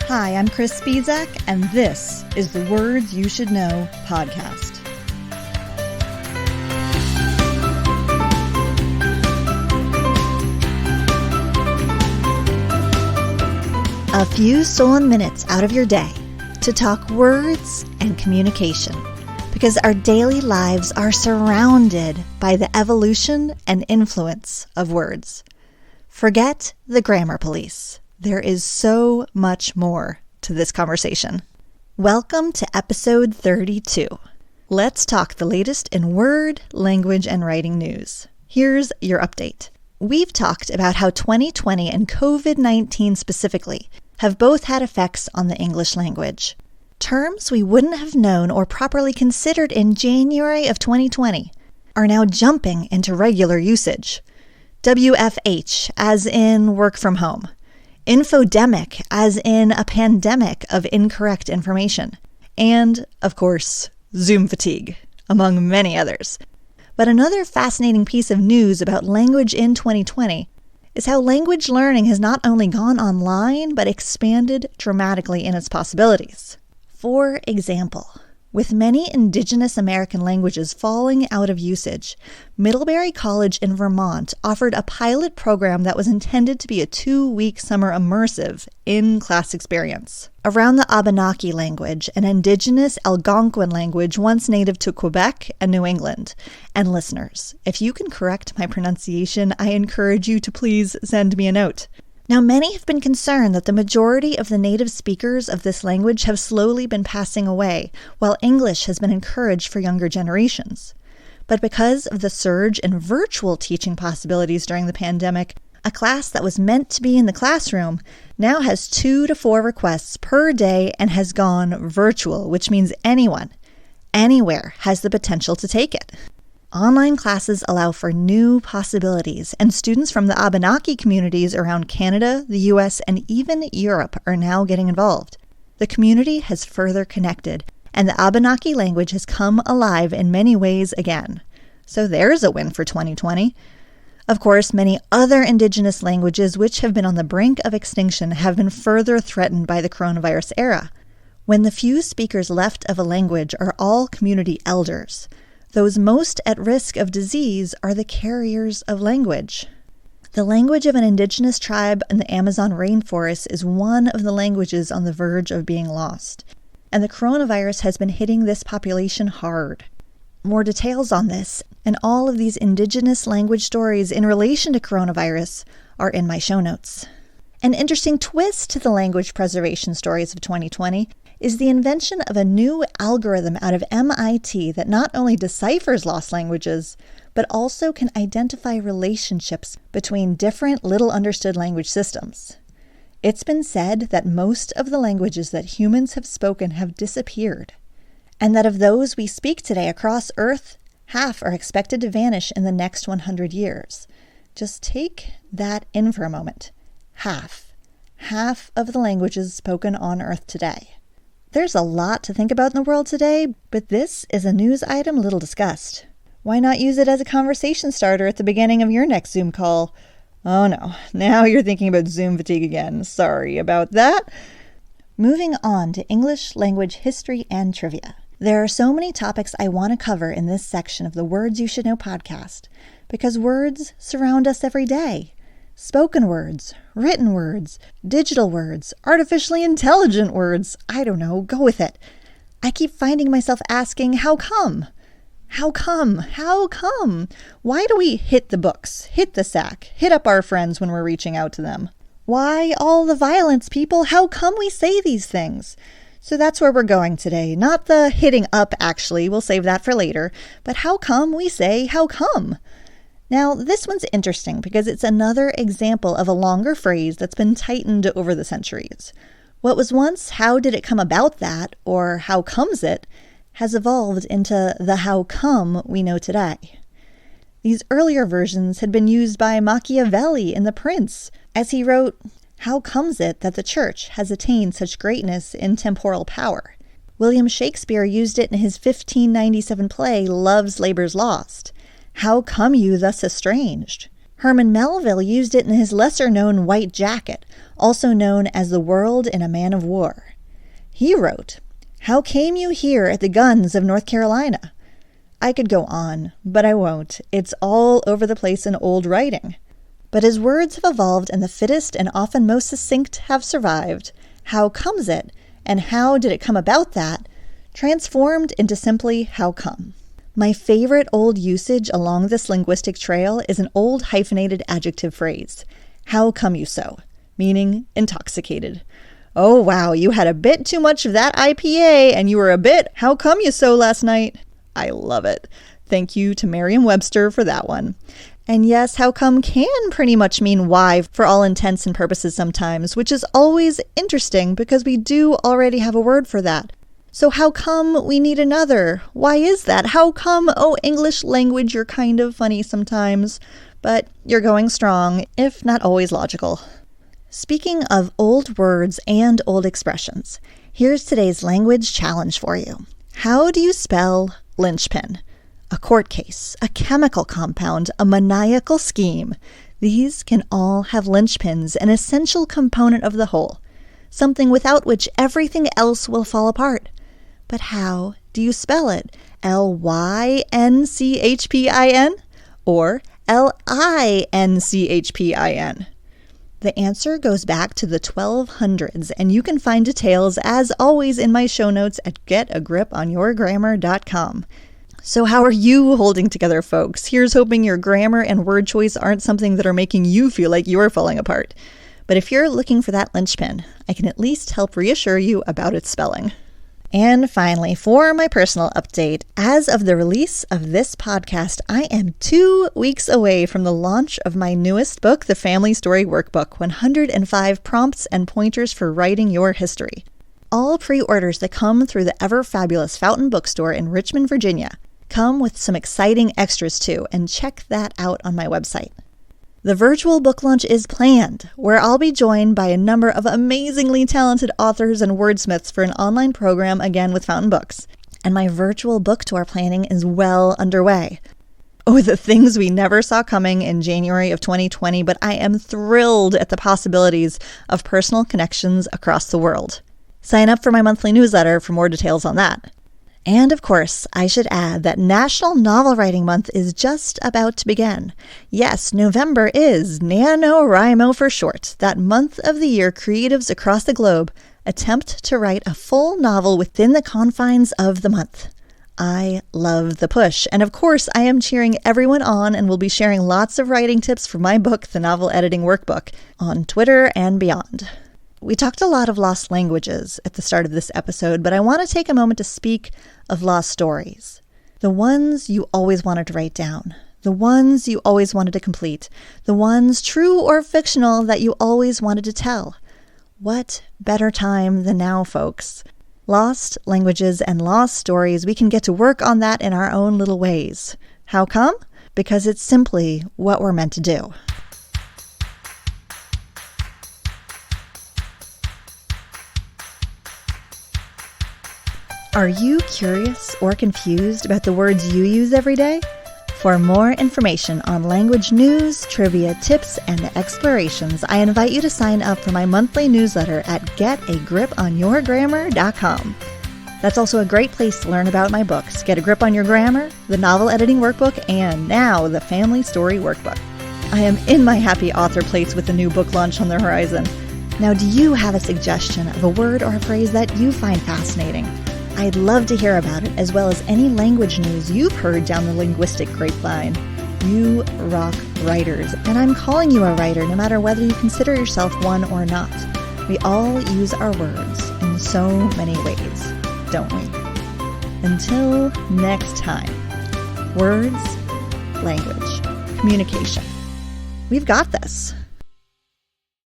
Hi, I'm Chris Spizak, and this is the Words You Should Know podcast. A few stolen minutes out of your day to talk words and communication, because our daily lives are surrounded by the evolution and influence of words. Forget the grammar police. There is so much more to this conversation. Welcome to episode 32. Let's talk the latest in word, language, and writing news. Here's your update. We've talked about how 2020 and COVID-19 specifically have both had effects on the English language. Terms we wouldn't have known or properly considered in January of 2020 are now jumping into regular usage. WFH, as in work from home. Infodemic, as in a pandemic of incorrect information. And, of course, Zoom fatigue, among many others. But another fascinating piece of news about language in 2020 is how language learning has not only gone online, but expanded dramatically in its possibilities. For example, with many indigenous American languages falling out of usage, Middlebury College in Vermont offered a pilot program that was intended to be a 2-week summer immersive in-class experience around the Abenaki language, an indigenous Algonquin language once native to Quebec and New England. And listeners, if you can correct my pronunciation, I encourage you to please send me a note. Now, many have been concerned that the majority of the native speakers of this language have slowly been passing away, while English has been encouraged for younger generations. But because of the surge in virtual teaching possibilities during the pandemic, a class that was meant to be in the classroom now has 2 to 4 requests per day and has gone virtual, which means anyone, anywhere, has the potential to take it. Online classes allow for new possibilities, and students from the Abenaki communities around Canada, the US, and even Europe are now getting involved. The community has further connected, and the Abenaki language has come alive in many ways again. So there's a win for 2020. Of course, many other indigenous languages which have been on the brink of extinction have been further threatened by the coronavirus era. When the few speakers left of a language are all community elders, those most at risk of disease are the carriers of language. The language of an indigenous tribe in the Amazon rainforest is one of the languages on the verge of being lost, and the coronavirus has been hitting this population hard. More details on this and all of these indigenous language stories in relation to coronavirus are in my show notes. An interesting twist to the language preservation stories of 2020 is the invention of a new algorithm out of MIT that not only deciphers lost languages, but also can identify relationships between different little understood language systems. It's been said that most of the languages that humans have spoken have disappeared, and that of those we speak today across Earth, half are expected to vanish in the next 100 years. Just take that in for a moment. Half of the languages spoken on Earth today. There's a lot to think about in the world today, but this is a news item little discussed. Why not use it as a conversation starter at the beginning of your next Zoom call? Oh no, now you're thinking about Zoom fatigue again. Sorry about that. Moving on to English language history and trivia. There are so many topics I want to cover in this section of the Words You Should Know podcast, because words surround us every day. Spoken words, written words, digital words, artificially intelligent words. I don't know, go with it. I keep finding myself asking, how come? How come? How come? Why do we hit the books, hit the sack, hit up our friends when we're reaching out to them? Why all the violence, people? How come we say these things? So that's where we're going today. Not the hitting up, actually. We'll save that for later. But how come we say, how come? Now, this one's interesting because it's another example of a longer phrase that's been tightened over the centuries. What was once how did it come about that, or how comes it, has evolved into the how come we know today. These earlier versions had been used by Machiavelli in The Prince, as he wrote, "How comes it that the church has attained such greatness in temporal power?" William Shakespeare used it in his 1597 play, Love's Labour's Lost. "How come you thus estranged?" Herman Melville used it in his lesser-known White Jacket, also known as The World in a Man of War. He wrote, "How came you here at the guns of North Carolina?" I could go on, but I won't. It's all over the place in old writing. But as words have evolved and the fittest and often most succinct have survived, how comes it, and how did it come about that, transformed into simply how come. My favorite old usage along this linguistic trail is an old hyphenated adjective phrase, how come you so, meaning intoxicated. Oh wow, you had a bit too much of that IPA and you were a bit how come you so last night. I love it. Thank you to Merriam-Webster for that one. And yes, how come can pretty much mean why for all intents and purposes sometimes, which is always interesting because we do already have a word for that. So how come we need another? Why is that? How come, oh, English language, you're kind of funny sometimes, but you're going strong, if not always logical. Speaking of old words and old expressions, here's today's language challenge for you. How do you spell linchpin? A court case, a chemical compound, a maniacal scheme. These can all have linchpins, an essential component of the whole, something without which everything else will fall apart. But how do you spell it? L-Y-N-C-H-P-I-N or L-I-N-C-H-P-I-N? The answer goes back to the 1200s, and you can find details, as always, in my show notes at getagriponyourgrammar.com. So how are you holding together, folks? Here's hoping your grammar and word choice aren't something that are making you feel like you're falling apart. But if you're looking for that linchpin, I can at least help reassure you about its spelling. And finally, for my personal update, as of the release of this podcast, I am 2 weeks away from the launch of my newest book, The Family Story Workbook, 105 Prompts and Pointers for Writing Your History. All pre-orders that come through the ever-fabulous Fountain Bookstore in Richmond, Virginia, come with some exciting extras too, and check that out on my website. The virtual book launch is planned, where I'll be joined by a number of amazingly talented authors and wordsmiths for an online program again with Fountain Books. And my virtual book tour planning is well underway. Oh, the things we never saw coming in January of 2020, but I am thrilled at the possibilities of personal connections across the world. Sign up for my monthly newsletter for more details on that. And of course, I should add that National Novel Writing Month is just about to begin. Yes, November is NaNoWriMo for short, that month of the year creatives across the globe attempt to write a full novel within the confines of the month. I love the push, and of course I am cheering everyone on and will be sharing lots of writing tips for my book, The Novel Editing Workbook, on Twitter and beyond. We talked a lot of lost languages at the start of this episode, but I want to take a moment to speak of lost stories. The ones you always wanted to write down. The ones you always wanted to complete. The ones, true or fictional, that you always wanted to tell. What better time than now, folks? Lost languages and lost stories, we can get to work on that in our own little ways. How come? Because it's simply what we're meant to do. Are you curious or confused about the words you use every day? For more information on language news, trivia, tips, and explorations, I invite you to sign up for my monthly newsletter at getagriponyourgrammar.com. That's also a great place to learn about my books, Get a Grip on Your Grammar, the Novel Editing Workbook, and now the Family Story Workbook. I am in my happy author place with a new book launch on the horizon. Now, do you have a suggestion of a word or a phrase that you find fascinating? I'd love to hear about it, as well as any language news you've heard down the linguistic grapevine. You rock writers, and I'm calling you a writer no matter whether you consider yourself one or not. We all use our words in so many ways, don't we? Until next time, words, language, communication. We've got this.